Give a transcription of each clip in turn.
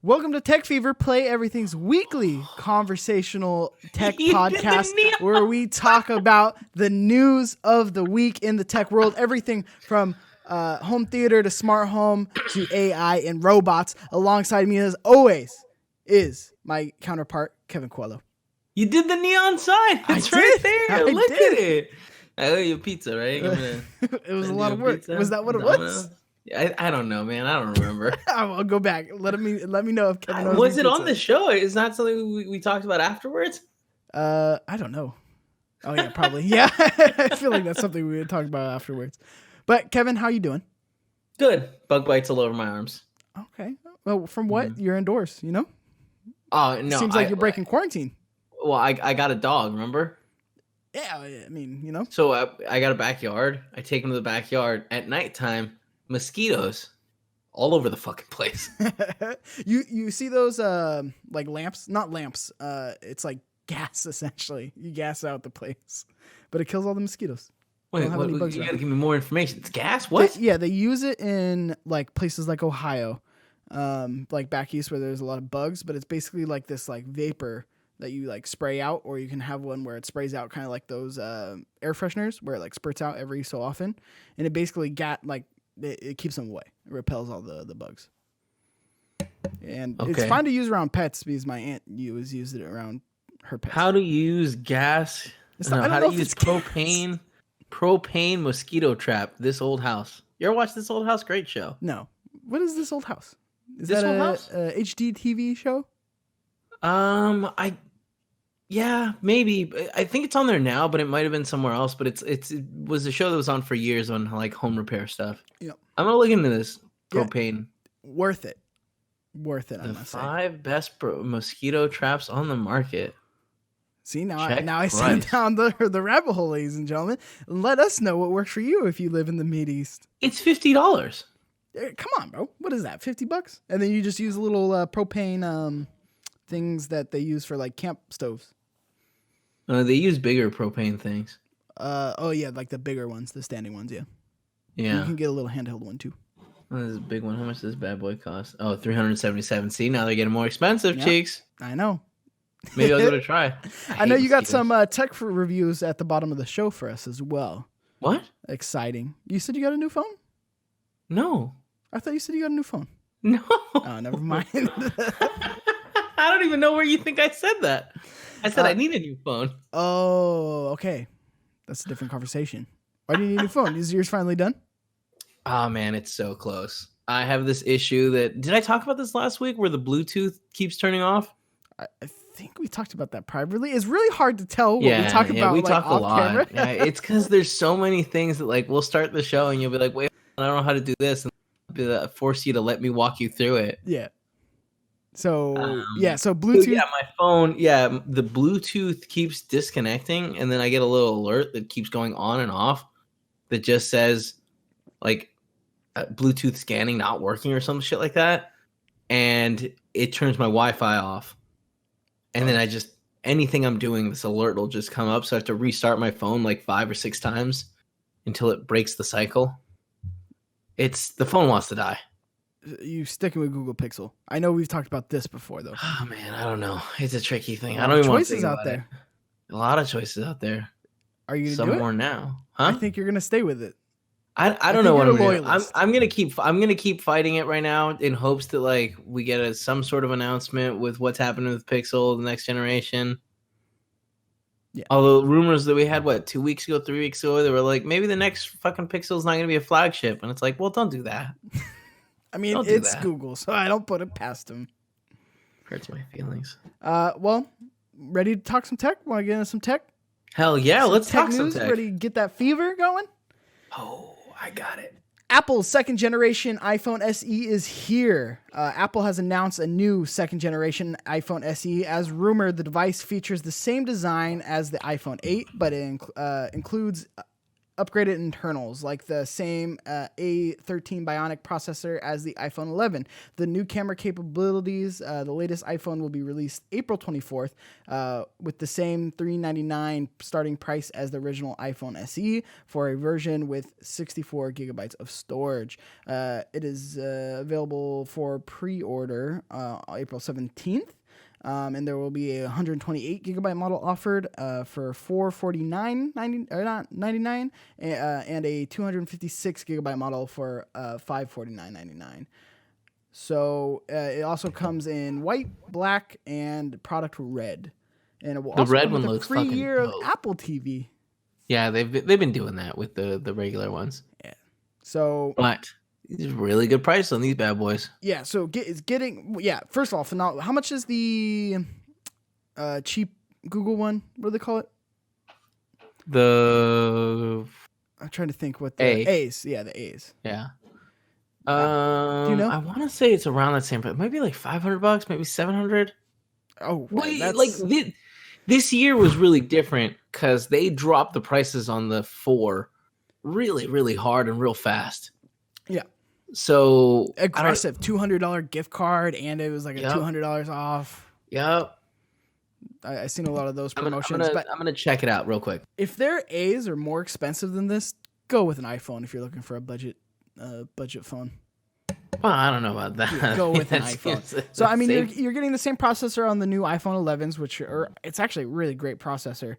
Welcome to Tech Fever, Play Everything's weekly conversational tech podcast where we talk about the news of the week in the tech world. Everything from home theater to smart home to AI and robots. Alongside me, as always, is my counterpart, Kevin Coello. You did the neon sign. It's right there. Look at it. I owe you a pizza, right? It was a lot of work. Was that what it was? I don't know, man. I don't remember. I'll go back. Let me know if Kevin knows. Was it on the show? Is that something we talked about afterwards? I don't know. Oh yeah, probably. Yeah, I feel like that's something we would talk about afterwards. But Kevin, how you doing? Good. Bug bites all over my arms. Okay. Well, from what you're indoors, you know? Oh no. Seems like you're breaking quarantine. Well, I got a dog. Remember? Yeah, I mean, you know. So I got a backyard. I take him to the backyard at nighttime. Mosquitoes all over the fucking place. You see those like lamps? Not lamps. It's like gas essentially. You gas out the place, but it kills all the mosquitoes. Wait, you gotta give me more information. It's gas? What? They use it in like places like Ohio, like back east where there's a lot of bugs. But it's basically like this like vapor that you like spray out, or you can have one where it sprays out, kind of like those air fresheners where it like spurts out every so often, and it basically it keeps them away. It repels all the bugs. And It's fine to use around pets because my aunt used it around her pets. How to use gas? How to use propane? Propane mosquito trap. This Old House. You ever watch This Old House? Great show. No. What is This Old House? Is This that Old House? A HD TV show? Yeah, maybe. I think it's on there now, but it might have been somewhere else. But it was a show that was on for years on like home repair stuff. Yep. I'm gonna look into this propane. Yeah. Worth it. The 5 best mosquito traps on the market. See, now I sent down the rabbit hole, ladies and gentlemen. Let us know what works for you if you live in the Mideast. It's $50. Come on, bro. What is that? $50? And then you just use a little propane things that they use for like camp stoves. They use bigger propane things. Oh yeah, like the bigger ones, the standing ones. Yeah. Yeah. You can get a little handheld one too. Oh, this is a big one. How much does this bad boy cost? Oh, $377. See, now they're getting more expensive, cheeks. I know. Maybe I'll give it a try. I know you got some tech reviews at the bottom of the show for us as well. What? Exciting. You said you got a new phone? No. I thought you said you got a new phone. No. Oh, never mind. I don't even know where you think I said that. I said I need a new phone. Oh, okay. That's a different conversation. Why do you need a new phone? Is yours finally done? Oh, man, it's so close. I have this issue that... Did I talk about this last week where the Bluetooth keeps turning off? I think we talked about that privately. It's really hard to tell what we talk about. We like, talk a lot. Yeah, it's because there's so many things that like we'll start the show and you'll be like, wait, I don't know how to do this. And I'll force you to let me walk you through it. Yeah. So, so Bluetooth. So my phone, the Bluetooth keeps disconnecting. And then I get a little alert that keeps going on and off that just says like Bluetooth scanning not working or some shit like that. And it turns my Wi-Fi off. And then anything I'm doing, this alert will just come up. So I have to restart my phone like 5 or 6 times until it breaks the cycle. The phone wants to die. You sticking with Google Pixel. I know we've talked about this before, though. Oh, man, I don't know. It's a tricky thing. I don't even want to think out about there. A lot of choices out there. Are you going to Some do it? more now. Huh? I think you're going to stay with it. I don't know what I'm going to do. I'm going to keep fighting it right now in hopes that like we get some sort of announcement with what's happening with Pixel, the next generation. Yeah. Although rumors that we had 2 weeks ago, 3 weeks ago, they were like maybe the next fucking Pixel is not going to be a flagship, and it's like, well, don't do that. I mean, it's Google, so I don't put it past them. Hurts my feelings. Well, ready to talk some tech? Want to get into some tech? Hell yeah, let's talk some tech. Ready to get that fever going? Oh, I got it. Apple's second generation iPhone SE is here. Apple has announced a new second generation iPhone SE. As rumored, the device features the same design as the iPhone 8, but it includes upgraded internals, like the same A13 Bionic processor as the iPhone 11. The new camera capabilities, the latest iPhone will be released April 24th with the same $399 starting price as the original iPhone SE for a version with 64 gigabytes of storage. It is available for pre-order April 17th. And there will be a 128 gigabyte model offered for $449.99 and a 256 gigabyte model for $549.99. So it also comes in white, black, and product red. And it will also red come one with a looks free fucking year of dope. Apple TV. Yeah, they've been doing that with the regular ones. Yeah. So, but it's a really good price on these bad boys. Yeah. So it's getting. Yeah. First of all, phenomenal. How much is the cheap Google one? What do they call it? I'm trying to think what the A's. Yeah, the A's. Yeah. Do you know? I want to say it's around that same price. Maybe like $500, maybe $700. Oh, that's like this year was really different because they dropped the prices on the 4 really, really hard and real fast. Yeah. So aggressive $200 gift card, and it was like a $200 off. Yep. I've seen a lot of those promotions. I'm gonna check it out real quick. If their A's are more expensive than this, go with an iPhone if you're looking for a budget phone. Well, I don't know about that. Yeah, go with an iPhone. So I mean, you're getting the same processor on the new iPhone 11s, which it's actually a really great processor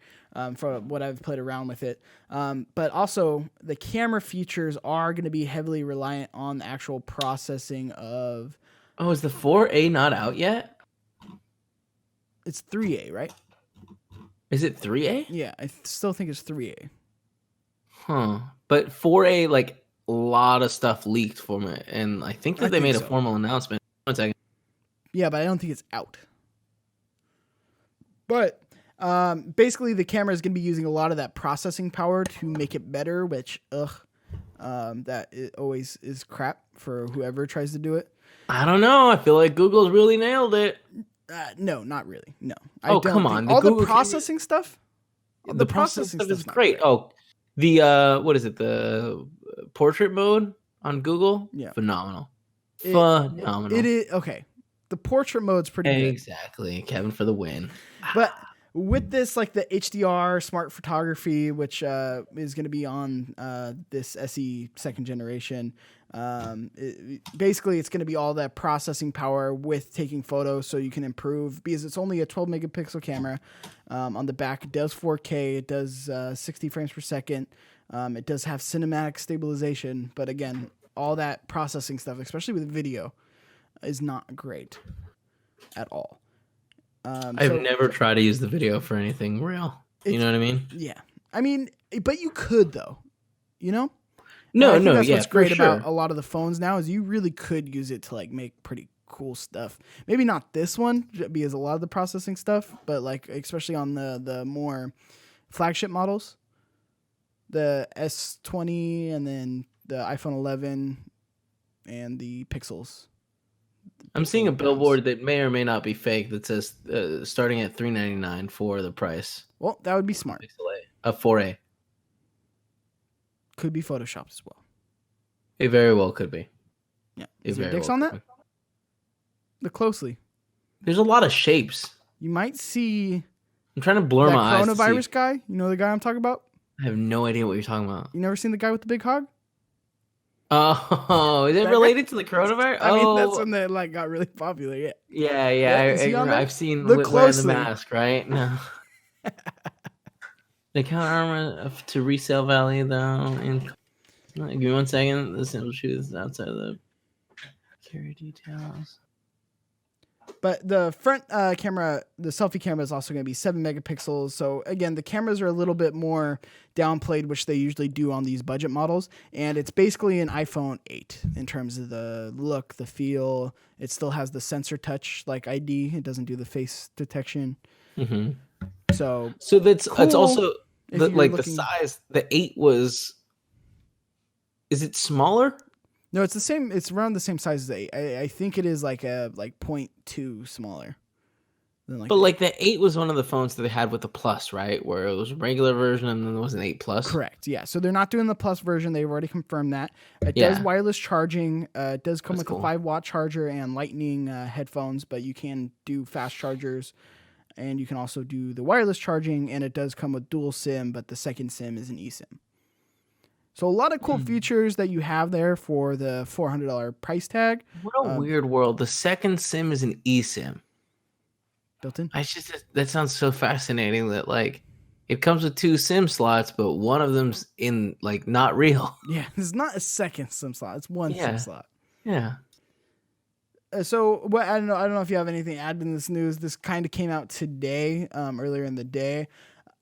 for what I've played around with it. But also the camera features are going to be heavily reliant on the actual processing of. Oh, is the 4A not out yet? It's 3A, right? Is it 3A? Yeah, I still think it's 3A. Huh. But 4A, like, a lot of stuff leaked from it, and I think they made a formal announcement. 1 second. Yeah, but I don't think it's out. But basically, the camera is going to be using a lot of that processing power to make it better, which, that it always is crap for whoever tries to do it. I don't know. I feel like Google's really nailed it. No, not really. No. Come on. The processing stuff? The processing stuff is great. Oh, the, what is it? The portrait mode on Google? Yeah. Phenomenal. Phenomenal. It is, okay. The portrait mode's pretty good. Exactly. Kevin for the win. But with this, like the HDR smart photography, which is going to be on this SE second generation, basically it's going to be all that processing power with taking photos, so you can improve, because it's only a 12 megapixel camera. On the back, it does 4K, it does 60 frames per second. It does have cinematic stabilization, but again, all that processing stuff, especially with video, is not great at all. I've never tried to use the video for anything real. You know what I mean? Yeah. I mean, but you could, though. You know? That's what's great about a lot of the phones now is you really could use it to like make pretty cool stuff. Maybe not this one, because a lot of the processing stuff, but like especially on the more flagship models, the S20 and then the iPhone 11 and the Pixels. I'm seeing a billboard that may or may not be fake that says starting at $399 for the price. Well, that would be smart. A 4A. Could be photoshopped as well. It very well could be. Yeah. Is there dicks on that? Look closely. There's a lot of shapes. You might see. I'm trying to blur my eyes. Coronavirus guy. You know the guy I'm talking about? I have no idea what you're talking about. You never seen the guy with the big hog? Oh, is it related to the coronavirus? I mean, that's when they like got really popular. Yeah. Yeah. I've seen Look wearing the closely. mask, right? No. The counter armor to resale value though. Give me 1 second. The simple shoes outside of the carry details. But the front camera, the selfie camera, is also going to be 7 megapixels. So again, the cameras are a little bit more downplayed, which they usually do on these budget models. And it's basically an iPhone 8 in terms of the look, the feel. It still has the sensor touch like ID. It doesn't do the face detection. Mm-hmm. So that's cool it's also the size. The 8 was. Is it smaller? No, it's the same. It's around the same size as the 8. I think it is like a 0.2 smaller. Then like But like the 8 was one of the phones that they had with the Plus, right? Where it was a regular version and then there was an 8 Plus. correct, yeah. So they're not doing the Plus version. They've already confirmed that. It does Yeah, wireless charging. It does come that's with a cool. 5-watt charger and Lightning headphones, but you can do fast chargers, and you can also do the wireless charging. And it does come with dual SIM, but the second SIM is an eSIM. So a lot of cool features that you have there for the $400 price tag. What a weird world. The second SIM is an eSIM. Built in. I just that sounds so fascinating that like it comes with 2 SIM slots, but one of them's in like not real. Yeah, it's not a second SIM slot. It's one SIM Yeah. slot. Yeah. So what I don't know if you have anything to add in this news. This kind of came out today, earlier in the day.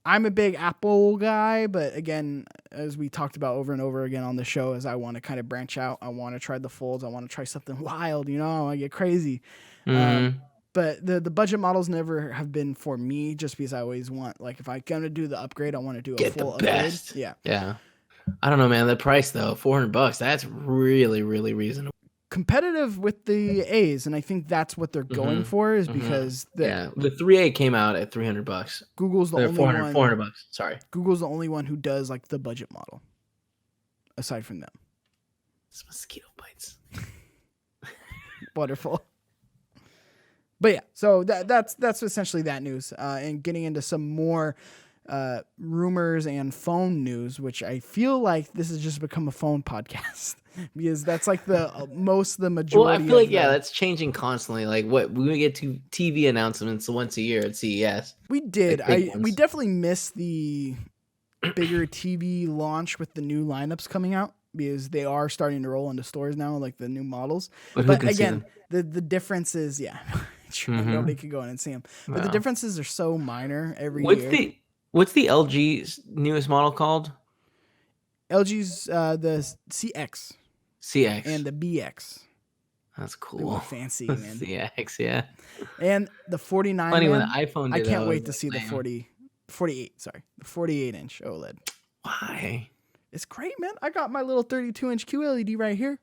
I'm a big Apple guy, but again, as we talked about over and over again on the show, as I want to kind of branch out, I want to try the folds, I want to try something wild, I want to get crazy. But the budget models never have been for me, just because I always want, like, if I'm gonna do the upgrade, I want to do a full upgrade. Yeah. Yeah. I don't know, man. The price though, $400. That's really, really reasonable. Competitive with the A's, and I think that's what they're going for, is because the 3A came out at $300. Google's the only 400 one. $400. Sorry, Google's the only one who does like the budget model, aside from them. it's mosquito bites. Wonderful. But yeah, so that's essentially that news. And getting into some more rumors and phone news, which I feel like this has just become a phone podcast because that's like the majority. Well, I feel like that's changing constantly. Like we get to TV announcements once a year at CES. We did. Like we definitely missed the bigger TV launch with the new lineups coming out, because they are starting to roll into stores now, like the new models. But again, the difference is, nobody could go in and see them. But the differences are so minor every year. What's the LG's newest model called? LG's the CX. CX. And the BX. That's cool. They're more fancy, man. CX, yeah. And the 49. Funny when the iPhone did I can't wait to see the 48, sorry. The 48-inch OLED. Why? It's great, man. I got my little 32-inch QLED right here.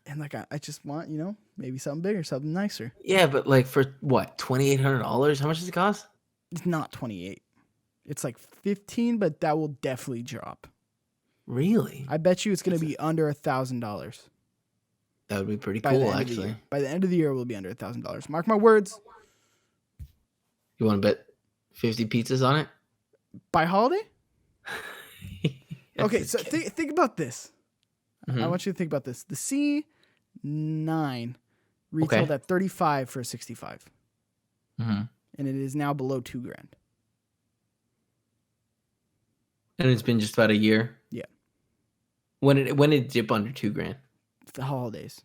And like I just want, maybe something bigger, something nicer. Yeah, but like for what, $2,800? How much does it cost? It's not 28. It's like 15, but that will definitely drop. Really? I bet you it's going to be under $1,000. That would be pretty cool, actually. By the end of the year, it will be under $1,000. Mark my words. You want to bet 50 pizzas on it? By holiday? Okay, so think about this. I want you to think about this. The C9 retailed at $35 for a 65. And it is now below $2,000. And it's been just about a year? Yeah. When did it dip under $2,000? The holidays.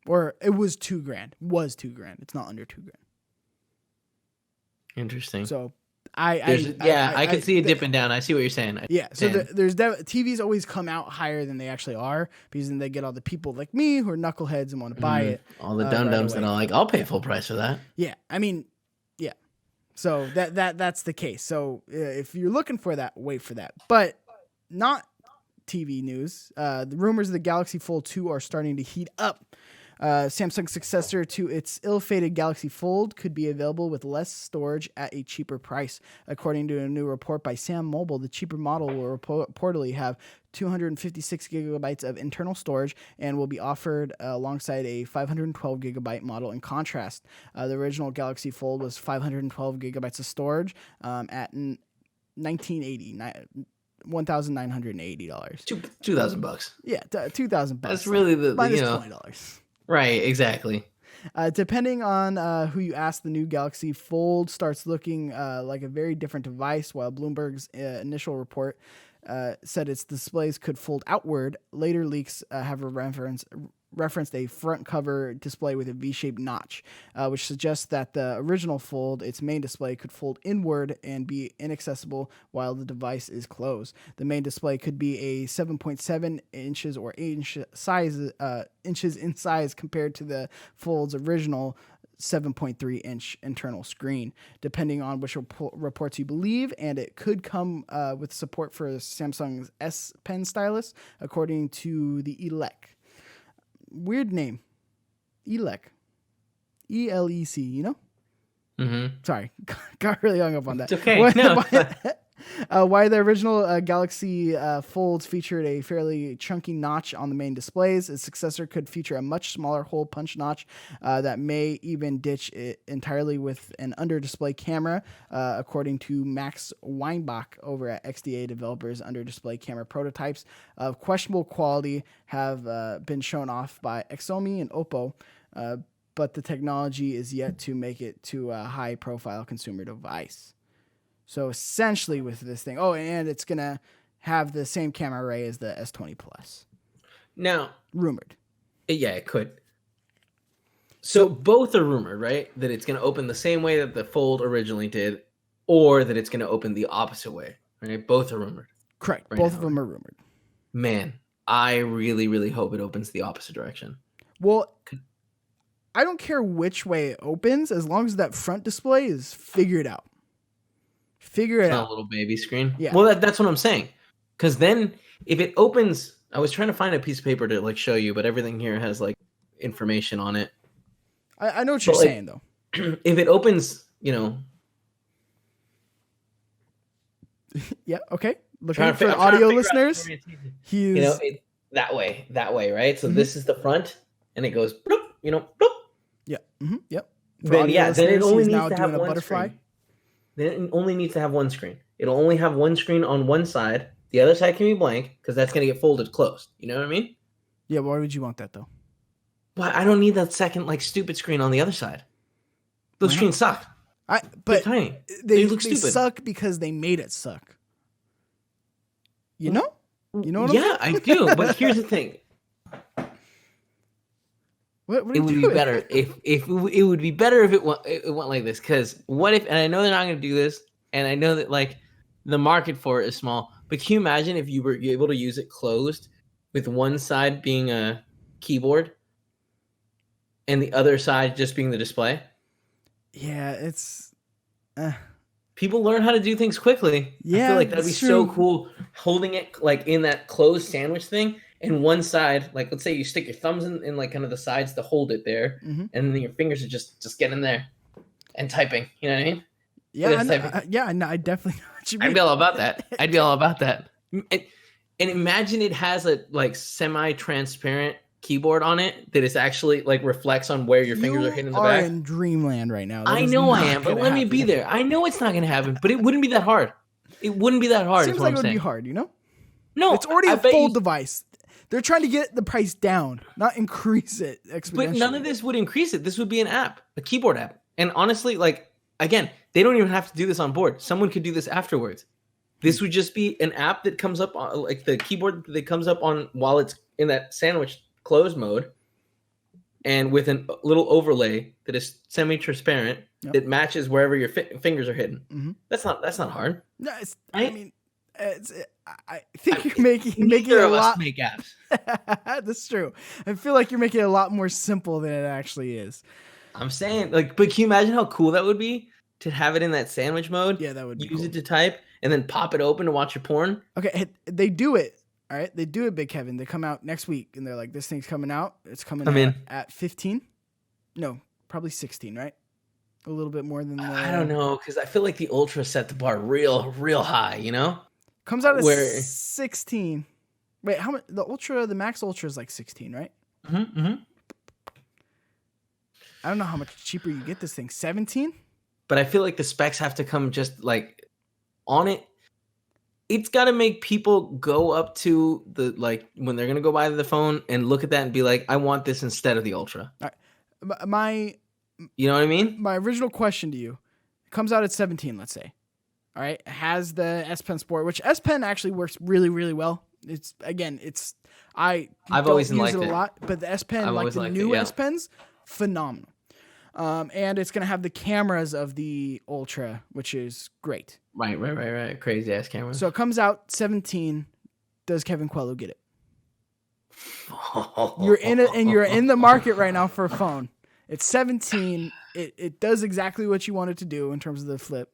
Or it was $2,000. Was $2,000. It's not under $2,000. Interesting. So I can see it dipping down. I see what you're saying. Yeah, so there's TVs always come out higher than they actually are, because then they get all the people like me who are knuckleheads and want to buy it. All the dum-dums that are like, I'll pay full price for that. Yeah, I mean, yeah. So that's the case. So if you're looking for that, wait for that. But not TV news. The rumors of the Galaxy Fold 2 are starting to heat up. Samsung's successor to its ill-fated Galaxy Fold could be available with less storage at a cheaper price. According to a new report by Sam Mobile, the cheaper model will reportedly have 256 gigabytes of internal storage and will be offered alongside a 512 gigabyte model. In contrast, the original Galaxy Fold was 512 gigabytes of storage at $1,980. $2,000. Yeah, $2,000. That's really the minus $20. Right, exactly. Depending on who you ask, the new Galaxy Fold starts looking like a very different device. While Bloomberg's initial report said its displays could fold outward, later leaks have referenced a front cover display with a V-shaped notch, which suggests that the original Fold, its main display, could fold inward and be inaccessible while the device is closed. The main display could be a 7.7 inches or 8 inches in size compared to the Fold's original 7.3 inch internal screen, depending on which reports you believe, and it could come with support for Samsung's S Pen stylus, according to the Elec. Weird name. Elec. ELEC, you know? Mm-hmm. Sorry, got really hung up on that. It's okay. No, why the original Galaxy Folds featured a fairly chunky notch on the main displays. Its successor could feature a much smaller hole punch notch that may even ditch it entirely with an under-display camera, according to Max Weinbach over at XDA Developers. Under-display camera prototypes of questionable quality have been shown off by Xiaomi and Oppo, but the technology is yet to make it to a high-profile consumer device. So essentially with this thing, and it's going to have the same camera array as the S20 Plus. Now, rumored. Yeah, it could. So both are rumored, right? That it's going to open the same way that the Fold originally did, or that it's going to open the opposite way, right? Both are rumored. Correct. Both of them are rumored. Man, I really, really hope it opens the opposite direction. Well, I don't care which way it opens as long as that front display is figured out. Figure it out. A little baby screen. Yeah. Well, that's what I'm saying. Because then if it opens, I was trying to find a piece of paper to like show you, but everything here has like information on it. I know what you're saying though. If it opens, you know. Yeah. Okay. Looking for the audio listeners. He's that way, right? So this is the front, and it goes, bloop, you know, bloop. Yeah. Mm-hmm. Yep. Then it only needs to have one butterfly. Then it only needs to have one screen. It'll only have one screen on one side. The other side can be blank because that's going to get folded closed. You know what I mean? Yeah. Why would you want that though? Well, I don't need that second like stupid screen on the other side. Those screens suck. But they're tiny. They look stupid. Suck because they made it suck. You know? You know what I'm saying? I do. But here's the thing. What it would be better if it would be better if it went like this. Because what if? And I know they're not going to do this, and I know that like the market for it is small. But can you imagine if you were able to use it closed, with one side being a keyboard, and the other side just being the display? Yeah, it's. People learn how to do things quickly. Yeah, I feel like that'd be so cool. Holding it like in that closed sandwich thing. And one side, like let's say you stick your thumbs in like kind of the sides to hold it there, and then your fingers are just getting there and typing. You know what I mean? Yeah, I definitely know what you mean. I'd be all about that. And imagine it has a like semi-transparent keyboard on it that is actually like reflects on where your fingers are hitting the back. You are in dreamland right now. I know I am, but let me be there. I know it's not going to happen, but it wouldn't be that hard. It wouldn't be that hard. Seems like it would be hard, you know? No, it's already a fold device. They're trying to get the price down, not increase it exponentially. But none of this would increase it. This would be an app, a keyboard app. And honestly, like, again, they don't even have to do this on board. Someone could do this afterwards. This would just be an app that comes up on, like the keyboard that comes up on while it's in that sandwich closed mode, and with a little overlay that is semi-transparent that matches wherever your fingers are hitting. Mm-hmm. That's not hard. No, it's. Right? I mean, I think you're making it a lot. Make apps. That's true. I feel like you're making it a lot more simple than it actually is. I'm saying, like, but can you imagine how cool that would be to have it in that sandwich mode? Yeah, that would be use cool. It to type and then pop it open to watch your porn. Okay, they do it. All right, they do it, Big Kevin. They come out next week, and they're like, "This thing's coming out. It's coming out at 15. No, probably 16, right? A little bit more than. I don't know, because I feel like the Ultra set the bar real high. You know. Comes out at 16. Wait, how much? The Max Ultra is like 16, right? Mm-hmm. I don't know how much cheaper you get this thing. 17? But I feel like the specs have to come just like on it. It's got to make people go up to the, like, when they're going to go buy the phone and look at that and be like, I want this instead of the Ultra. All right. You know what I mean? My original question to you, it comes out at 17, let's say. All right, it has the S Pen Sport, which S Pen actually works really, really well. I've always use liked it a lot, but the S Pen, like the new S Pens, phenomenal. And it's gonna have the cameras of the Ultra, which is great. Right. Crazy ass cameras. So it comes out 17. Does Kevin Coello get it? You're in it, and you're in the market right now for a phone. It's 17. It does exactly what you want it to do in terms of the flip.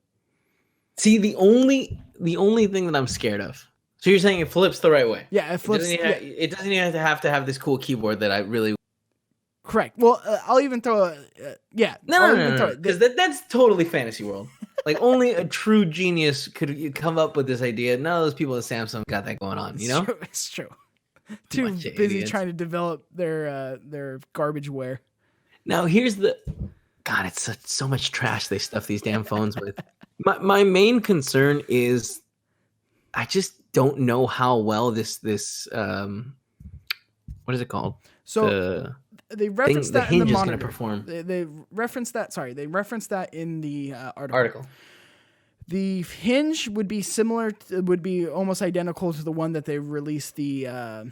See, the only thing that I'm scared of. So you're saying it flips the right way? Yeah, it flips. It doesn't even have to have this cool keyboard that I really. Correct. Well, I'll even throw a yeah. No, because that's totally fantasy world. Like only a true genius could come up with this idea. None of those people at Samsung got that going on. You know, it's true. Too busy trying to develop their garbageware. Now here's the God. It's so much trash they stuff these damn phones with. My main concern is I just don't know how well this what is it called? So they referenced that the hinge in the is going monitor. to perform. They referenced that. Sorry, they referenced that in the article. The hinge would be similar. Would be almost identical to the one that they released the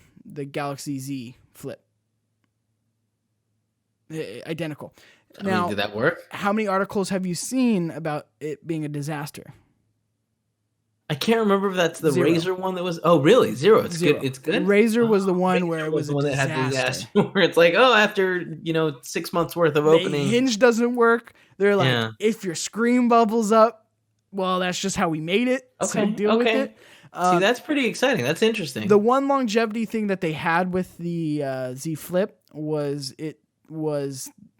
Galaxy Z Flip. Identical. Now, did that work? How many articles have you seen about it being a disaster? I can't remember if that's the Razer one that was. Oh, really? Zero. It's good. It's good. Razer was the one where it was the one that had the disaster. Where it's like, oh, after 6 months worth of opening, the hinge doesn't work. They're like, if your screen bubbles up, well, that's just how we made it. Okay. So deal with it. See, that's pretty exciting. That's interesting. The one longevity thing that they had with the Z Flip was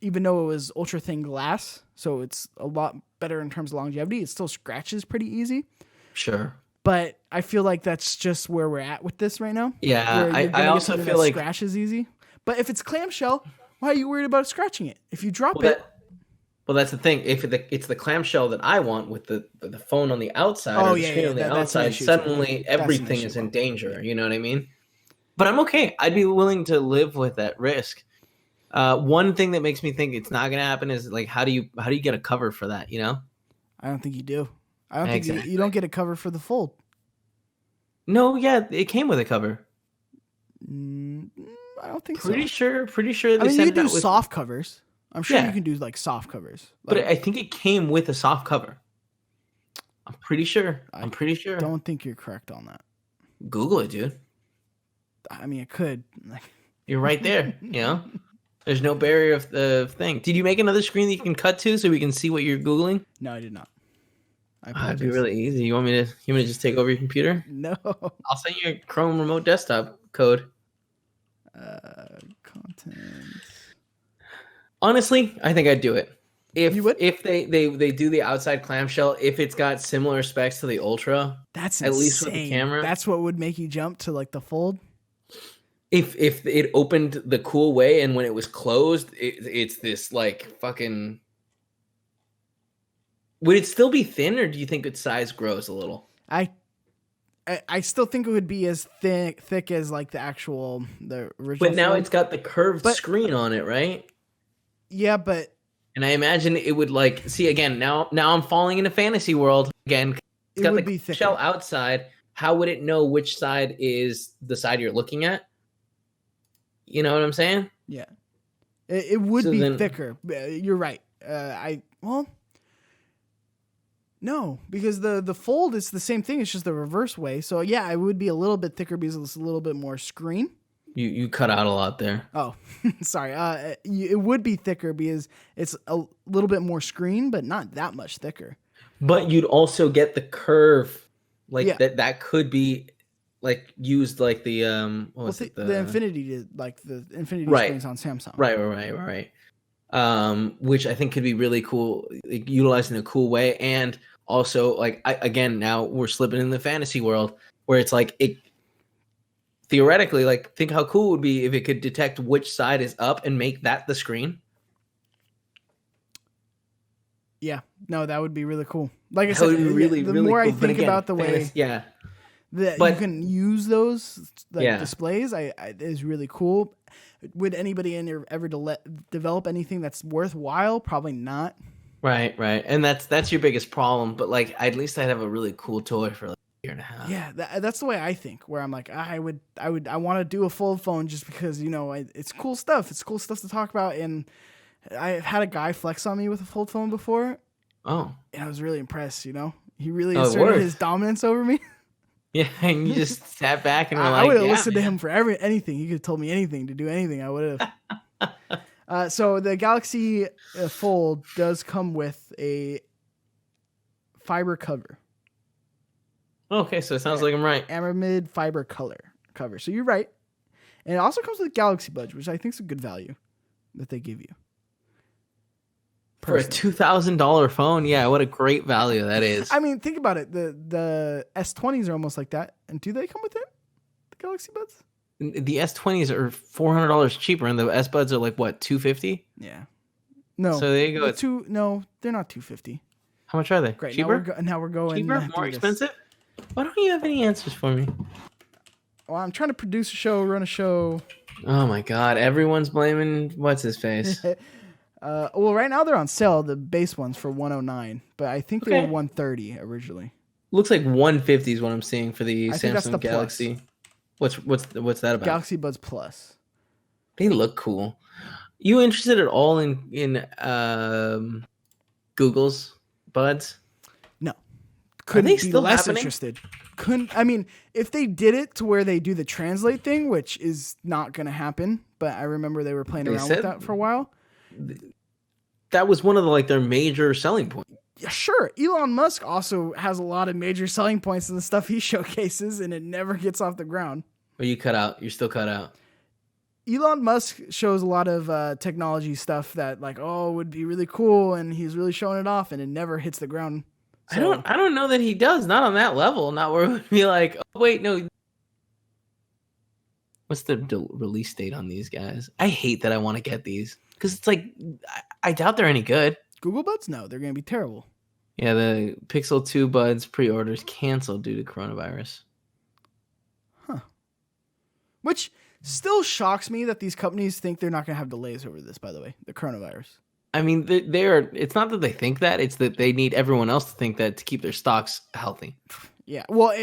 even though it was ultra thin glass, so it's a lot better in terms of longevity. It still scratches pretty easy. Sure. But I feel like that's just where we're at with this right now. Yeah, I also feel like scratches easy. But if it's clamshell, why are you worried about scratching it? If you drop it. Well, that's the thing. If it's the clamshell that I want with the phone on the outside or the screen on the outside, suddenly everything is in danger. You know what I mean? But I'm okay. I'd be willing to live with that risk. One thing that makes me think it's not going to happen is like, how do you get a cover for that? You know? I don't think you do. I don't think you don't get a cover for the Fold. No, yeah, it came with a cover. I don't think Pretty so. sure. I mean, you can do soft covers. I'm sure you can do like soft covers. But I think it came with a soft cover. I'm pretty sure. I don't think you're correct on that. Google it, dude. I mean, it could. You're right there. You know, there's no barrier of the thing. Did you make another screen that you can cut to so we can see what you're Googling? No, I did not. It'd be really easy. You want me to just take over your computer? No. I'll send you a Chrome remote desktop code. Content. Honestly, I think I'd do it. If they do the outside clamshell, if it's got similar specs to the Ultra, that's at insane. least with the camera. That's what would make you jump to like the Fold. If it opened the cool way and when it was closed, it's this like fucking. Would it still be thin, or do you think its size grows a little? I still think it would be as thick as like the original. But now it's got the curved screen on it, right? Yeah, but and I imagine it would see again. Now I'm falling into fantasy world again. It's got the shell outside. How would it know which side is the side you're looking at? You know what I'm saying? Yeah, it would be thicker. You're right. No, because the Fold is the same thing. It's just the reverse way. So yeah, it would be a little bit thicker because it's a little bit more screen. You cut out a lot there. Oh, sorry. It would be thicker because it's a little bit more screen, but not that much thicker. But you'd also get the curve, that could be used like the the Infinity the Infinity screens on Samsung. Right. Which I think could be really cool, utilized in a cool way, and also now we're slipping in the fantasy world where it's theoretically think how cool it would be if it could detect which side is up and make that the screen. Yeah, no, that would be really cool. Like I said, the more I think about the way, that you can use those displays, is really cool. Would anybody in there ever develop anything that's worthwhile? Probably not. Right, and that's your biggest problem. But at least I'd have a really cool toy for a year and a half. Yeah, that's the way I think. Where I'm like, I want to do a Fold phone just because it's cool stuff. It's cool stuff to talk about, and I've had a guy flex on me with a Fold phone before. Oh, and I was really impressed. He really asserted his dominance over me. Yeah, and you just sat back and were I would have listened to him for anything. He could have told me anything to do anything. I would have. So the Galaxy Fold does come with a fiber cover. Okay, so it sounds like I'm right. Aramid fiber cover. So you're right. And it also comes with Galaxy Buds, which I think is a good value. that they give you. For a $2,000 phone, yeah, what a great value that is. I mean, think about it. The S20s are almost like that. And do they come with it? The Galaxy Buds? The S20s are $400 cheaper, and the S Buds are like what, $250? Yeah. No. So there you go. No, they're not $250. How much are they? Great. Cheaper? Now we're going. Cheaper? More expensive? Why don't you have any answers for me? Well, I'm trying to produce a show, run a show. Oh my God! Everyone's blaming what's his face. Well, right now they're on sale. The base ones for $109, but I think they were $130 originally. Looks like $150 is what I'm seeing for the Samsung Galaxy. Plus. What's that about? Galaxy Buds Plus. They look cool. You interested at all in Google's Buds? No. Couldn't be still less happening? interested. I mean, if they did it to where they do the translate thing, which is not going to happen, but I remember they were playing around with that for a while. That was one of their major selling points. Yeah, sure. Elon Musk also has a lot of major selling points in the stuff he showcases, and it never gets off the ground. Or you cut out. You're still cut out. Elon Musk shows a lot of technology stuff that would be really cool, and he's really showing it off, and it never hits the ground. So, I don't know that he does. Not on that level. Not where it would be like, oh wait, no. What's the release date on these guys? I hate that I want to get these because it's like I doubt they're any good. Google Buds? No, they're going to be terrible. Yeah, the Pixel 2 Buds pre-orders canceled due to coronavirus. Huh. Which still shocks me that these companies think they're not going to have delays over this, by the way, the coronavirus. I mean, it's not that they think that, it's that they need everyone else to think that to keep their stocks healthy. Yeah, well,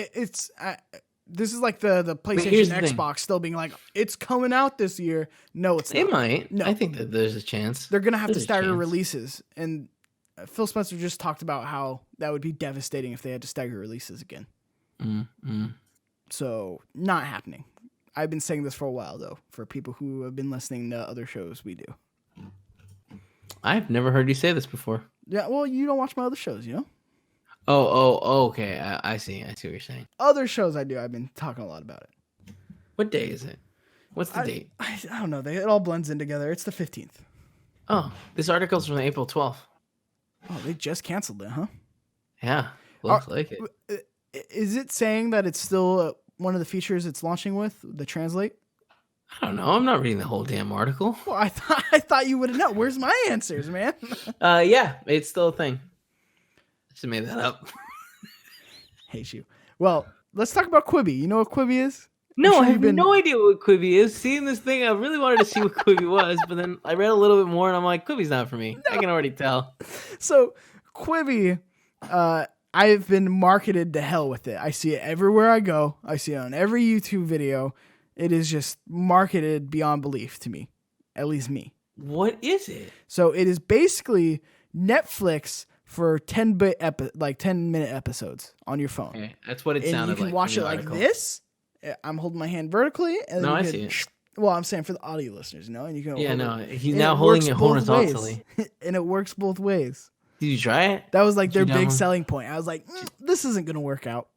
this is like the PlayStation Xbox still being like, it's coming out this year. No, it's not. It might. No. I think that there's a chance. They're going to have to stagger releases. And Phil Spencer just talked about how that would be devastating if they had to stagger releases again. So, not happening. I've been saying this for a while, though, for people who have been listening to other shows we do. I've never heard you say this before. Yeah, well, you don't watch my other shows, you know? Oh, okay. I see. I see what you're saying. Other shows I do, I've been talking a lot about it. What day is it? What's the date? I don't know. It all blends in together. It's the 15th. Oh, this article's from April 12th. Oh, they just canceled it, huh? Yeah, looks like it. Is it saying that it's still one of the features it's launching with, the translate? I don't know. I'm not reading the whole damn article. Well, I thought you would have known. Where's my answers, man? Yeah, it's still a thing. I just made that up. Hate you. Well, let's talk about Quibi. You know what Quibi is? No, I have no idea what Quibi is. Seeing this thing, I really wanted to see what Quibi was, but then I read a little bit more, and I'm like, Quibi's not for me. No. I can already tell. So, Quibi, I've been marketed to hell with it. I see it everywhere I go. I see it on every YouTube video. It is just marketed beyond belief to me, at least me. What is it? So it is basically Netflix for 10-minute episodes on your phone. Okay, that's what it sounded like. You can watch it like this. I'm holding my hand vertically. And no, I see it. Well, I'm saying for the audio listeners, you know, and you can. Yeah, no, he's now holding it horizontally, and it works both ways. Did you try it? That was like their big selling point. I was like, this isn't gonna work out.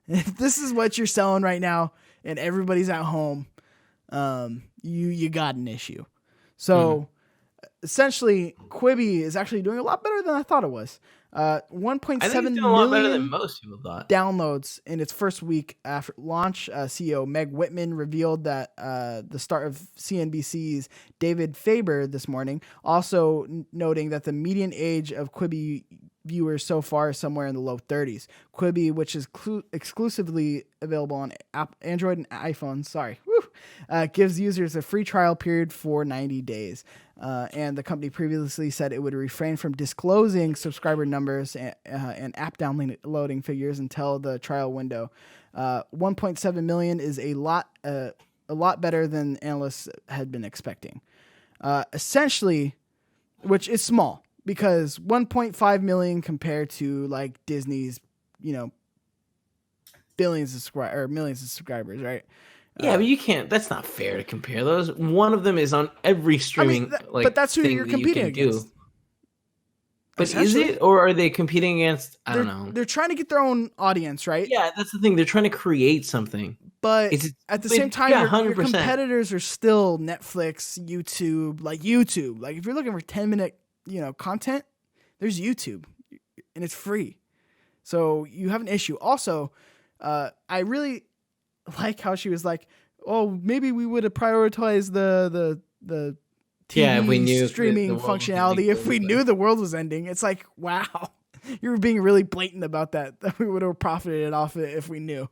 If this is what you're selling right now, and everybody's at home, you got an issue. So essentially, Quibi is actually doing a lot better than I thought it was. 1.7 million most people thought. Downloads in its first week after launch. CEO Meg Whitman revealed that the start of CNBC's David Faber this morning, also noting that the median age of Quibi viewers so far is somewhere in the low 30s. Quibi, which is exclusively available on Android and iPhone, gives users a free trial period for 90 days. And the company previously said it would refrain from disclosing subscriber numbers and app downloading figures until the trial window. 1.7 million is a lot better than analysts had been expecting. Essentially, which is small. Because 1.5 million compared to like Disney's, millions of subscribers, right? Yeah, but you can't. That's not fair to compare those. One of them is on every streaming. But that's who you're competing against. But is it, or are they competing against? I don't know. They're trying to get their own audience, right? Yeah, that's the thing. They're trying to create something. But at the same time, your competitors are still Netflix, YouTube. Like if you're looking for 10-minute, content, there's YouTube, and it's free. So you have an issue. Also, I really like how she was like, "Oh, maybe we would have prioritized the TV if we knew streaming functionality if we knew the world was ending." It's like, wow, you were being really blatant about that we would have profited off it if we knew.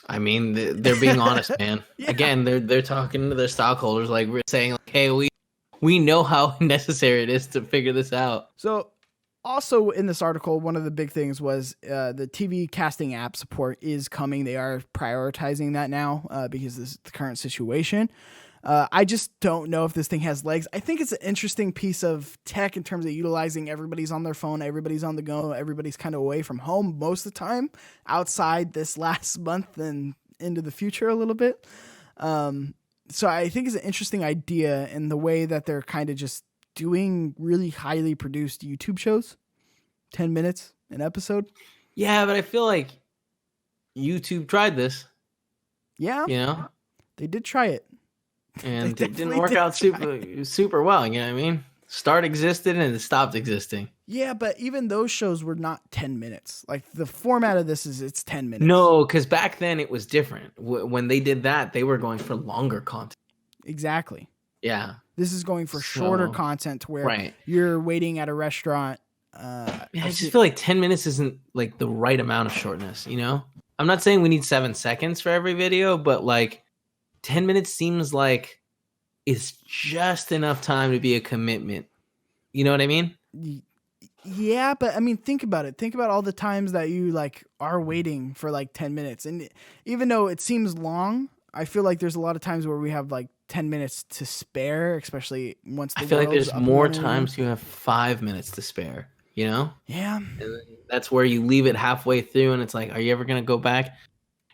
I mean, they're being honest, man. Yeah. Again, they're talking to their stockholders, like we're saying, like, hey, we know how necessary it is to figure this out. So also in this article, one of the big things was the TV casting app support is coming. They are prioritizing that now because this is the current situation. I just don't know if this thing has legs. I think it's an interesting piece of tech in terms of utilizing everybody's on their phone, everybody's on the go, everybody's kind of away from home most of the time outside this last month and into the future a little bit. So I think it's an interesting idea in the way that they're kind of just doing really highly produced YouTube shows, 10 minutes an episode. Yeah, but I feel like YouTube tried this. Yeah. They did try it. And it didn't work out super well, you know what I mean? Start existed and it stopped existing. Yeah, but even those shows were not 10 minutes. Like the format of this is it's 10 minutes. No, because back then it was different. When they did that, they were going for longer content. Exactly. Yeah. This is going for shorter content where you're waiting at a restaurant. I just feel like 10 minutes isn't like the right amount of shortness, you know? I'm not saying we need 7 seconds for every video, but like 10 minutes seems like it's just enough time to be a commitment. You know what I mean? Yeah, but I mean, think about it. Think about all the times that you like are waiting for like 10 minutes. And even though it seems long, I feel like there's a lot of times where we have like 10 minutes to spare, especially once the I feel like there's more times you have 5 minutes to spare, you know? Yeah. And that's where you leave it halfway through and it's like, are you ever going to go back?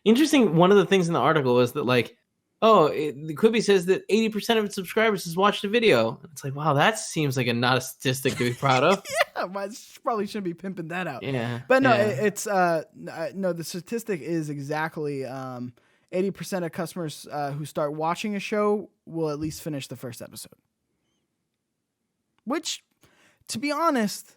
Interesting. One of the things in the article was that like, the Quibi says that 80% of its subscribers has watched a video. It's like, wow, that seems like not a statistic to be proud of. Yeah, well, probably shouldn't be pimping that out. Yeah, but no, it's no. The statistic is exactly 80% of customers who start watching a show will at least finish the first episode. Which, to be honest,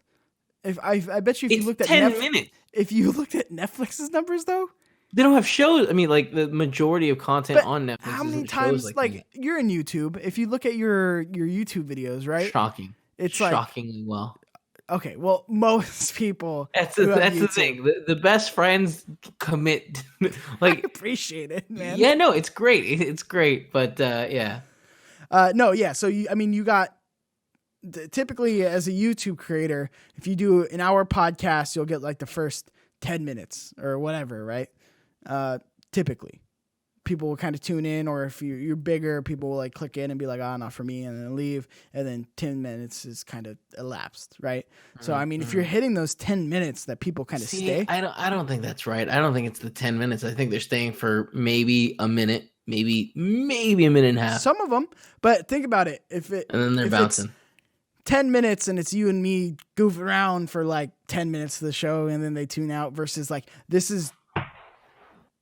I bet you if you looked at 10 minutes. If you looked at Netflix's numbers though. They don't have shows. I mean, like the majority of content on Netflix. How many times, like you're in YouTube? If you look at your YouTube videos, right? Shocking. It's shockingly well. Okay, well, most people. That's the thing. The best friends commit. Like, I appreciate it, man. Yeah, no, it's great. It's great, but yeah. No, yeah. So you got. Typically, as a YouTube creator, if you do an hour podcast, you'll get like the first 10 minutes or whatever, right? Typically people will kind of tune in, or if you're bigger, people will like click in and be like, not for me, and then leave, and then 10 minutes is kind of elapsed, right? So I mean, if you're hitting those 10 minutes that people kind of stay, I don't think that's right. I don't think it's the 10 minutes. I think they're staying for maybe a minute, maybe a minute and a half. Some of them, but think about it. And then they're bouncing 10 minutes and it's you and me goofing around for like 10 minutes of the show and then they tune out, versus like this is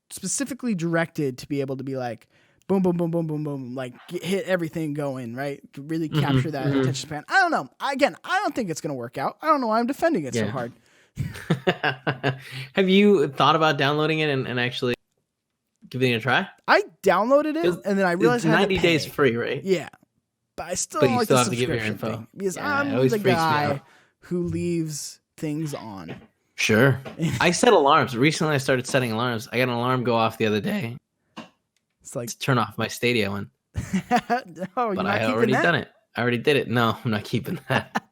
specifically directed to be able to be like boom, boom, boom, boom, boom, boom, like hit everything going, right? To really capture that attention span. I don't know. Again, I don't think it's going to work out. I don't know why I'm defending it so hard. Have you thought about downloading it and actually giving it a try? I downloaded it and then I realized it's 90 days free, right? Yeah. But I still don't like the subscription thing because I'm the guy who leaves things on. Sure. I set alarms. Recently, I started setting alarms. I got an alarm go off the other day. It's like to turn off my Stadia one. No, but I already done it. I already did it. No, I'm not keeping that.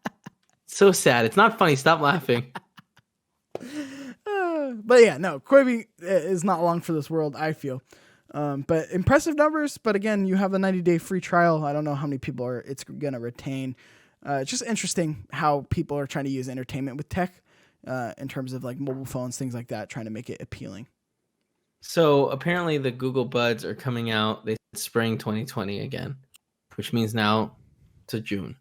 It's so sad. It's not funny. Stop laughing. But yeah, no, Quibi is not long for this world, I feel. But impressive numbers. But again, you have the 90-day free trial. I don't know how many people it's going to retain. It's just interesting how people are trying to use entertainment with tech in terms of like mobile phones, things like that, trying to make it appealing. So apparently the Google Buds are coming out. They said spring 2020 again, which means now to June.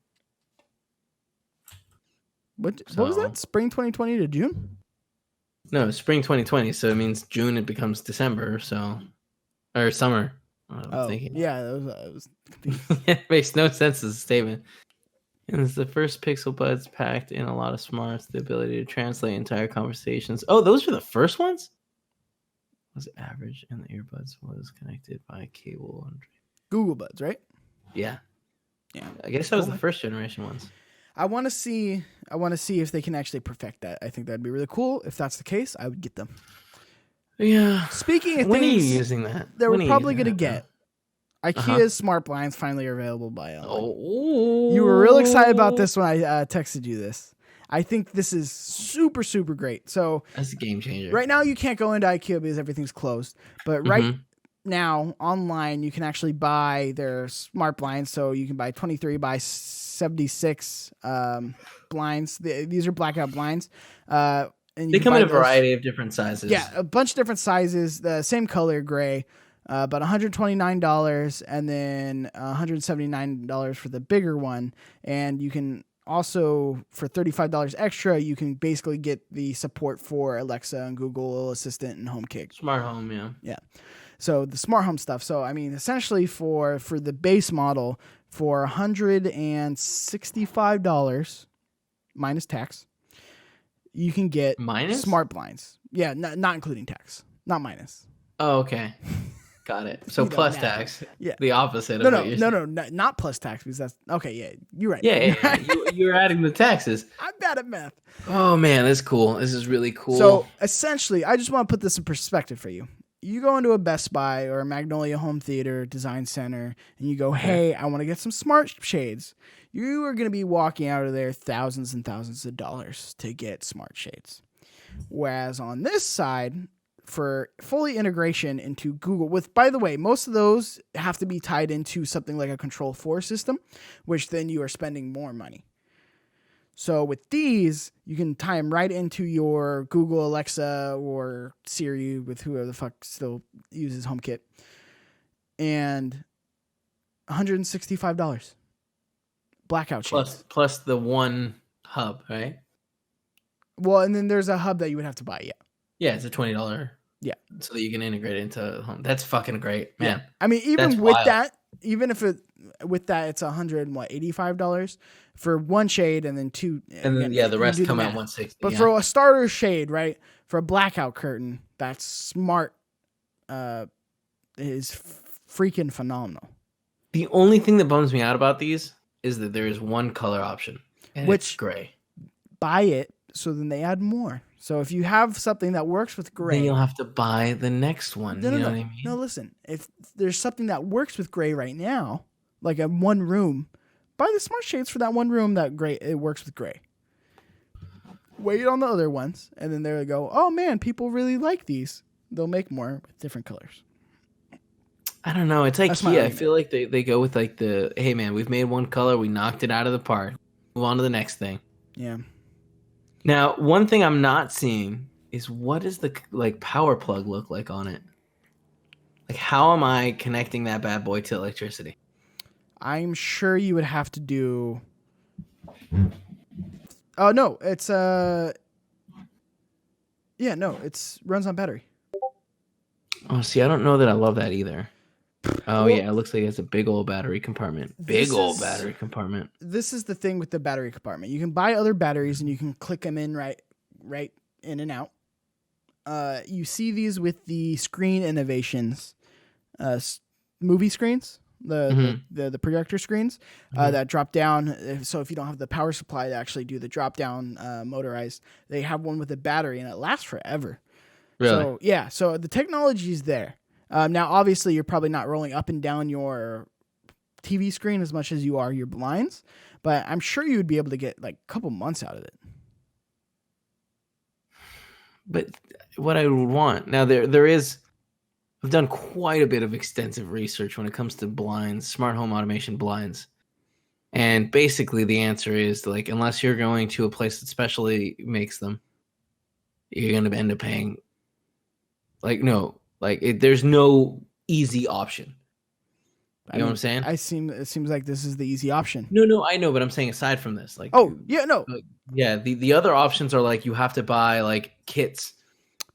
What was So that? Spring 2020 to June? no, spring 2020. So it means June it becomes December. So or summer. I'm Oh, thinking. yeah, I was confused. It makes no sense as a statement. And it's the first Pixel Buds packed in a lot of smarts, the ability to translate entire conversations. Oh, those were the first ones? Was average and the earbuds was connected by cable. Google Buds, right? Yeah. Yeah. I guess that was Cool, the man. first generation ones. I want to see if they can actually perfect that. I think that'd be really cool. If that's the case, I would get them. Yeah. Speaking of When are you things using that? that we're When are you probably using going to that, get, Uh-huh. IKEA's smart blinds finally are available by online. Oh. You were real excited about this when I texted you this. I think this is super, super great. So That's a game changer. right now you can't go into IKEA because everything's closed. But right Mhm. now online you can actually buy their smart blinds. So you can buy 23 by 76 blinds. These are blackout blinds. And you They can come buy in a those. variety of different sizes. Yeah, a bunch of different sizes, the same color, gray. About $129 and then $179 for the bigger one. And you can also, for $35 extra, you can basically get the support for Alexa and Google Assistant and HomeKit. Smart home, yeah. Yeah. So the smart home stuff. So, I mean, essentially for the base model, for $165 minus tax, you can get Minus? smart blinds. Yeah, not including tax. Not minus. Oh, okay. Got it. So You know, plus now. tax. Yeah. The opposite of what you're saying. Not plus tax because that's okay. Yeah, you're right. Yeah. You're adding the taxes. I'm bad at math. Oh man, that's cool. This is really cool. So essentially, I just want to put this in perspective for you. You go into a Best Buy or a Magnolia Home Theater Design Center and you go, "Hey, I want to get some smart shades." You are going to be walking out of there thousands and thousands of dollars to get smart shades. Whereas on this side, for fully integration into Google, by the way, most of those have to be tied into something like a Control 4 system, which then you are spending more money. So with these, you can tie them right into your Google Alexa or Siri with whoever the fuck still uses HomeKit. And $165. Blackout shades. Plus the one hub, right? Well, and then there's a hub that you would have to buy, yeah. Yeah, it's a $20. Yeah. So that you can integrate it into home. That's fucking great, man. Yeah. I mean, even That's with wild. that, even if with that, it's $185 for one shade, and then two. And then the rest come out 160. But for a starter shade, right? For a blackout curtain, that's smart. Is freaking phenomenal. The only thing that bums me out about these is that there is one color option, and it's gray. Buy it, so then they add more. So if you have something that works with gray, then you'll have to buy the next one. You know what I mean? No, listen. If there's something that works with gray right now, like a one room, buy the smart shades for that one room that it works with gray. Wait on the other ones, and then they go, oh man, people really like these. They'll make more with different colors. I don't know. It's IKEA. I feel like they go with like hey man, we've made one color, we knocked it out of the park. Move on to the next thing. Yeah. Now, one thing I'm not seeing is what does the power plug look like on it? Like, how am I connecting that bad boy to electricity? I'm sure you would have to do. Oh no, it's Yeah, no, it's runs on battery. Oh, see, I don't know that I love that either. Oh, well, yeah, it looks like it's a big old battery compartment. Big old battery compartment. This is the thing with the battery compartment. You can buy other batteries and you can click them in right in and out. You see these with the Screen Innovations movie screens, the projector screens that drop down. So if you don't have the power supply to actually do the drop down motorized, they have one with a battery and it lasts forever. Really? So yeah, so the technology is there. Now, obviously, you're probably not rolling up and down your TV screen as much as you are your blinds, but I'm sure you would be able to get like a couple months out of it. But what I would want now, there is, I've done quite a bit of extensive research when it comes to blinds, smart home automation blinds, and basically the answer is like unless you're going to a place that specially makes them, you're going to end up paying. There's no easy option. You know what I'm saying? It seems like this is the easy option. No, I know, but I'm saying aside from this, like, oh yeah, no, yeah, the other options are like you have to buy like kits,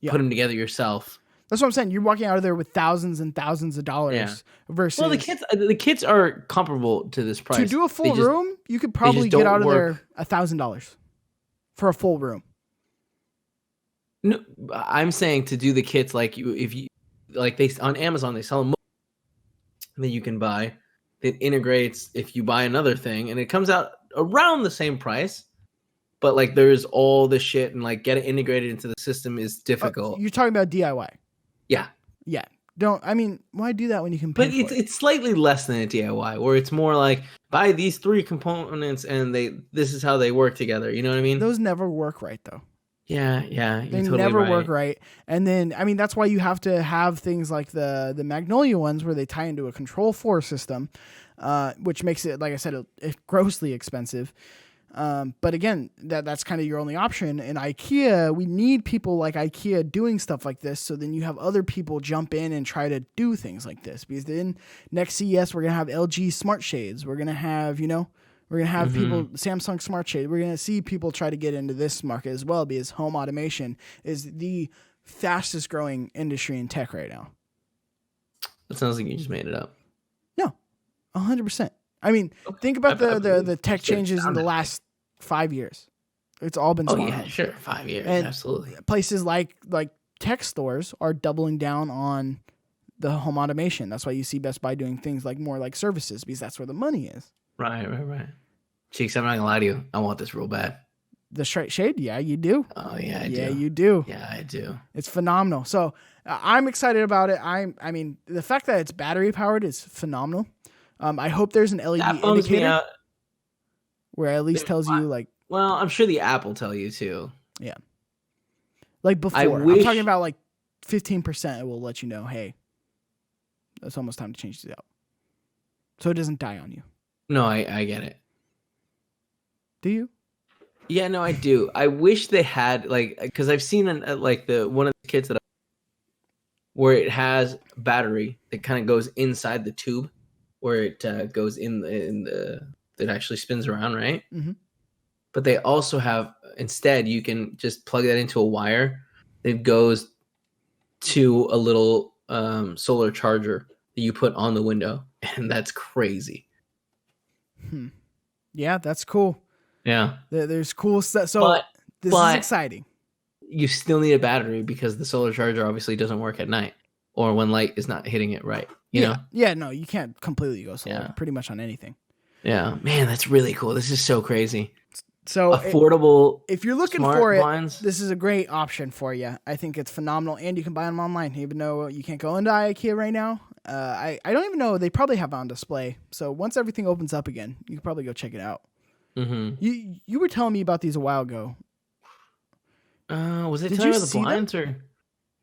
yeah, put them together yourself. that's what I'm saying. You're walking out of there with thousands and thousands of dollars Yeah. versus. Well, the kits are comparable to this price. To do a full room, you could probably get out of there $1,000 for a full room. No, I'm saying to do the kits like if you like they on Amazon they sell them that you can buy. It integrates if you buy another thing, and it comes out around the same price. But like there's all the shit and like get it integrated into the system is difficult. You're talking about DIY. Yeah. Yeah. Why do that when you can pay pay for it? It's slightly less than a DIY, where it's more like buy these 3 components and this is how they work together. You know what I mean? Those never work right though. Yeah. They totally never work right. And then, I mean, that's why you have to have things like the Magnolia ones where they tie into a Control 4 system, which makes it, like I said, grossly expensive. But again, that's kind of your only option. In IKEA, we need people like IKEA doing stuff like this. So then you have other people jump in and try to do things like this. Because then next CES, we're going to have LG smart shades. We're going to have, people, Samsung smart shade. We're going to see people try to get into this market as well, because home automation is the fastest growing industry in tech right now. It sounds like you just made it up. No, 100%. I mean, think about the tech changes in the last 5 years. It's all been smart. Oh, yeah, sure. 5 years. And absolutely. Places like tech stores are doubling down on the home automation. That's why you see Best Buy doing things like more like services, because that's where the money is. Right. Cheeks, I'm not going to lie to you. I want this real bad. The straight shade? Yeah, you do. Oh, yeah, I do. Yeah, you do. Yeah, I do. It's phenomenal. So I'm excited about it. I mean, the fact that it's battery powered is phenomenal. I hope there's an LED indicator where it at least tells you like. Well, I'm sure the app will tell you too. Yeah. Like before, I'm talking about like 15%. It will let you know, hey, it's almost time to change this out, so it doesn't die on you. No, I get it. Do you? Yeah, no, I do. I wish they had because I've seen one of the kits where it has battery that kind of goes inside the tube. Where it goes in the it actually spins around, right? Mm-hmm. But they also have, instead, you can just plug that into a wire. It goes to a little solar charger that you put on the window, and that's crazy. Yeah, that's cool. Yeah, there's cool stuff. So this is exciting. You still need a battery because the solar charger obviously doesn't work at night or when light is not hitting it right. You know? Yeah, no, you can't completely go solar pretty much on anything. Yeah, man, that's really cool. This is so crazy. So affordable. If you're looking for it, this is a great option for you. I think it's phenomenal, and you can buy them online. Even though you can't go into IKEA right now, I don't even know. They probably have it on display. So once everything opens up again, you can probably go check it out. Mm-hmm. You were telling me about these a while ago. Was it telling you about the blinds or?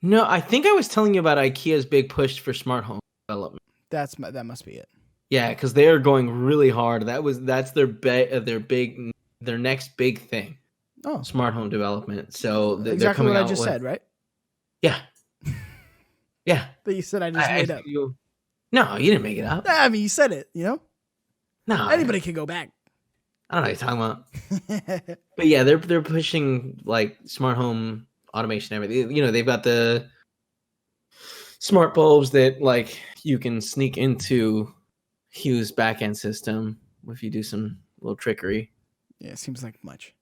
No, I think I was telling you about IKEA's big push for smart home development. That must be it. Yeah, because they are going really hard. That's their next big thing. Oh, smart home development. So exactly they're coming what I out just said, right? Yeah, yeah. That you said I just made up. No, you didn't make it up. I mean, you said it. You know. No, anybody can go back. I don't know what you're talking about. But yeah, they're pushing like smart home automation and everything. You know, they've got the smart bulbs that like you can sneak into Hugh's backend system if you do some little trickery. Yeah, it seems like much.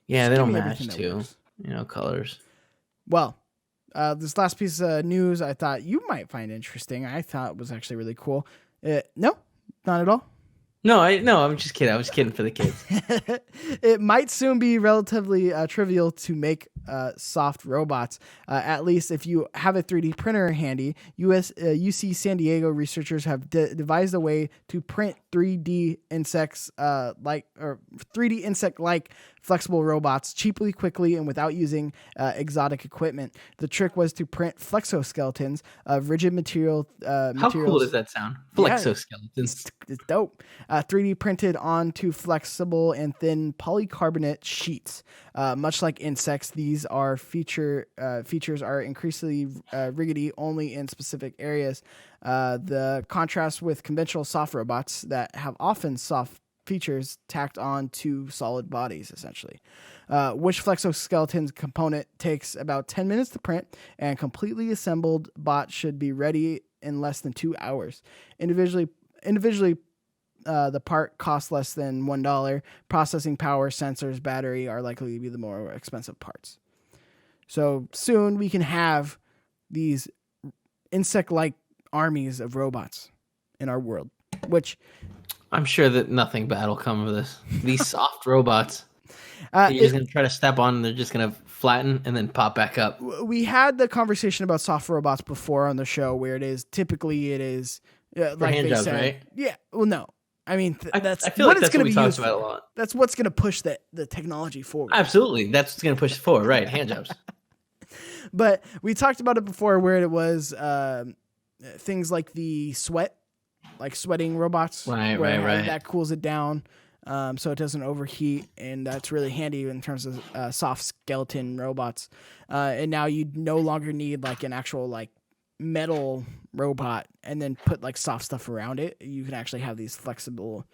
Yeah, they don't match too. You know, colors. Well, this last piece of news I thought you might find interesting. I thought was actually really cool. No, not at all. No, I'm just kidding. I was kidding for the kids. It might soon be relatively trivial to make soft robots, at least if you have a 3D printer handy. UC San Diego researchers have devised a way to print 3D insect-like flexible robots cheaply, quickly, and without using exotic equipment. The trick was to print flexoskeletons of rigid materials. How cool does that sound? Flexoskeletons. It's dope. 3D printed onto flexible and thin polycarbonate sheets. Much like insects, these are features are increasingly rickety only in specific areas. The contrast with conventional soft robots that have often soft features tacked on to solid bodies, essentially. Which flexoskeleton component takes about 10 minutes to print, and completely assembled bot should be ready in less than 2 hours. Individually, the part costs less than $1. Processing power, sensors, battery are likely to be the more expensive parts. So soon we can have these insect-like armies of robots in our world, which I'm sure that nothing bad will come of this. These soft robots, you're just going to try to step on and they're just going to flatten and then pop back up. We had the conversation about soft robots before on the show where it is like hand they jobs, said, right? Yeah. Well, no. I mean, that's I feel what like it's that's what going to we be talked used about for. a lot. That's what's going to push the technology forward. Absolutely. That's what's going to push it forward, right? Hand jobs. But we talked about it before where it was things like the sweating robots. Right. That cools it down so it doesn't overheat. And that's really handy in terms of soft skeleton robots. And now you no longer need like an actual like metal robot and then put like soft stuff around it. You can actually have these flexible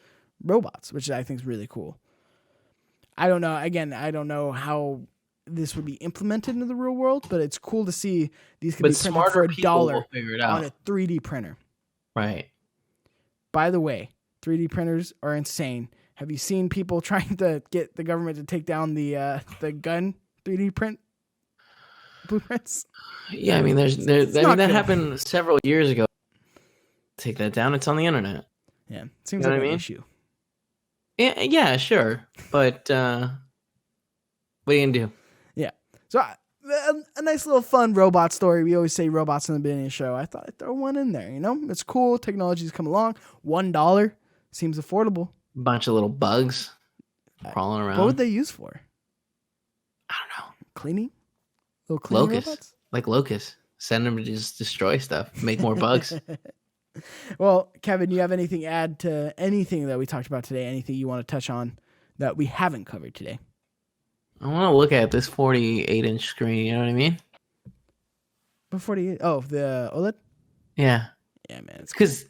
robots, which I think is really cool. I don't know. Again, I don't know how this would be implemented into the real world, but it's cool to see these can be printed for $1 on a 3D printer. Right. By the way, 3D printers are insane. Have you seen people trying to get the government to take down the gun 3D print blueprints? Yeah, I mean, that happened several years ago. Take that down. It's on the internet. Yeah, seems like an issue. Yeah, sure, but what are you gonna do? Yeah, so a nice little fun robot story. We always say robots in the beginning of the show. I thought I'd throw one in there. You know, it's cool. Technology's come along. $1 seems affordable. Bunch of little bugs crawling around. What would they use for? I don't know. Cleaning? Little cleaning locusts, robots? like locusts. Send them to just destroy stuff, make more bugs. Well, Kevin, you have anything to add to anything that we talked about today? Anything you want to touch on that we haven't covered today? I want to look at this 48-inch screen. You know what I mean? The 48? Oh, the OLED? Yeah. Yeah, man. It's because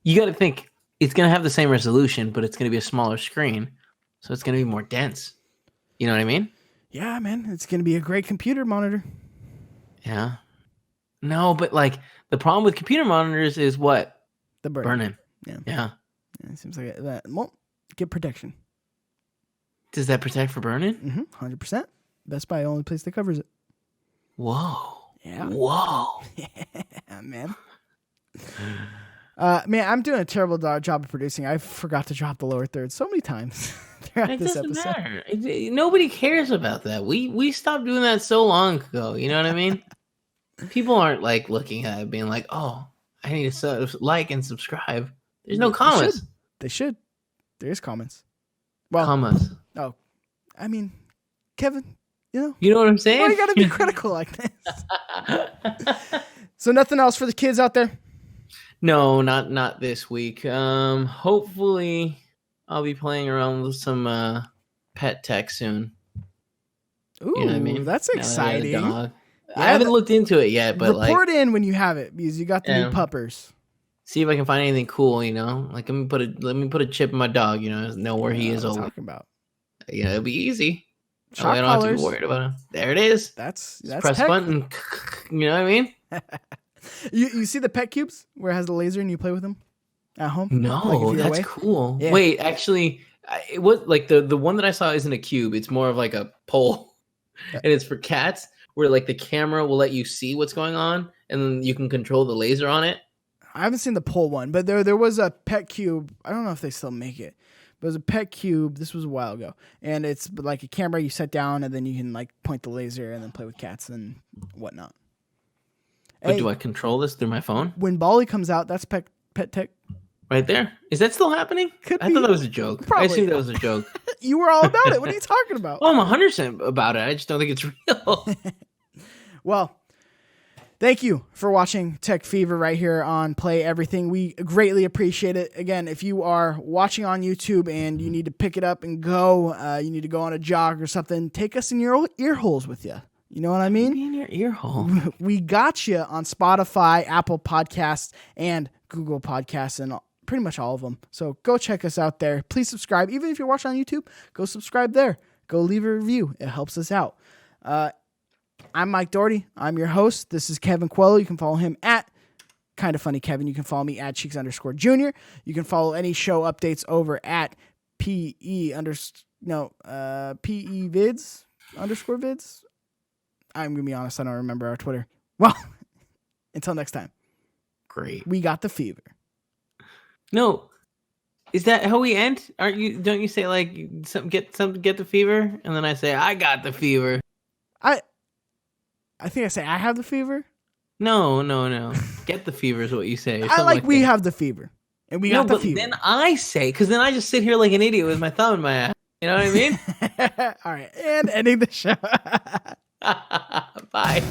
you got to think it's going to have the same resolution, but it's going to be a smaller screen. So it's going to be more dense. You know what I mean? Yeah, man. It's going to be a great computer monitor. Yeah. No, but like the problem with computer monitors is what? The burning. Yeah. It seems like that won't get protection. Does that protect for burning? 100%. Best Buy, only place that covers it. Whoa. Yeah. Whoa. Yeah, man. Man, I'm doing a terrible job of producing. I forgot to drop the lower third so many times throughout this episode. Matter. Nobody cares about that. We stopped doing that so long ago. You know what I mean? People aren't like looking at it being like, oh, I need to like and subscribe. There's no comments. They should. There is comments. Well, commas. Oh, I mean, Kevin, you know what I'm saying? Why you gotta be critical like this? So nothing else for the kids out there? No, not this week. Hopefully I'll be playing around with some pet tech soon. Ooh, you know what I mean? That's exciting. I haven't looked into it yet, but report in when you have it because you got the new puppers. See if I can find anything cool, you know. Like let me put a chip in my dog, you know where he is. Talking about. Yeah, it'll be easy. Shock I don't have to be worried about him. There it is. That's press tech. Button. You know what I mean? You see the pet cubes where it has the laser and you play with them at home? No, that's cool. Yeah. Wait, actually, it was like the one that I saw isn't a cube. It's more of like a pole, and it's for cats. Where like the camera will let you see what's going on, and then you can control the laser on it. I haven't seen the pole one, but there was a pet cube. I don't know if they still make it. But it was a pet cube. This was a while ago, and it's like a camera you set down, and then you can like point the laser and then play with cats and whatnot. But do I control this through my phone? When Bali comes out, that's pet tech. Right there. Is that still happening? I thought that was a joke. Probably. I assumed that was a joke. You were all about it. What are you talking about? Oh, I'm 100% about it. I just don't think it's real. Well, Thank you for watching Tech Fever right here on Play Everything. We greatly appreciate it. Again, if you are watching on YouTube and you need to pick it up and go, you need to go on a jog or something, take us in your ear holes with you. You know what I mean? Be in your ear hole. We got you on Spotify, Apple Podcasts, and Google Podcasts, and pretty much all of them. So go check us out there. Please subscribe. Even if you're watching on YouTube, go subscribe there. Go leave a review. It helps us out. I'm Mike Doherty. I'm your host. This is Kevin Coello. You can follow him at Kinda Funny Kevin. You can follow me at Cheeks_Junior. You can follow any show updates over at PE_vids. I'm going to be honest. I don't remember our Twitter. Well, until next time. Great. We got the fever. No. Is that how we end? Don't you say like get the fever? And then I say, I got the fever. I think I say I have the fever. No. Get the fever is what you say. I like we have the fever. And we got the fever. Then I say, because then I just sit here like an idiot with my thumb in my ass. You know what I mean? All right. And ending the show. Bye.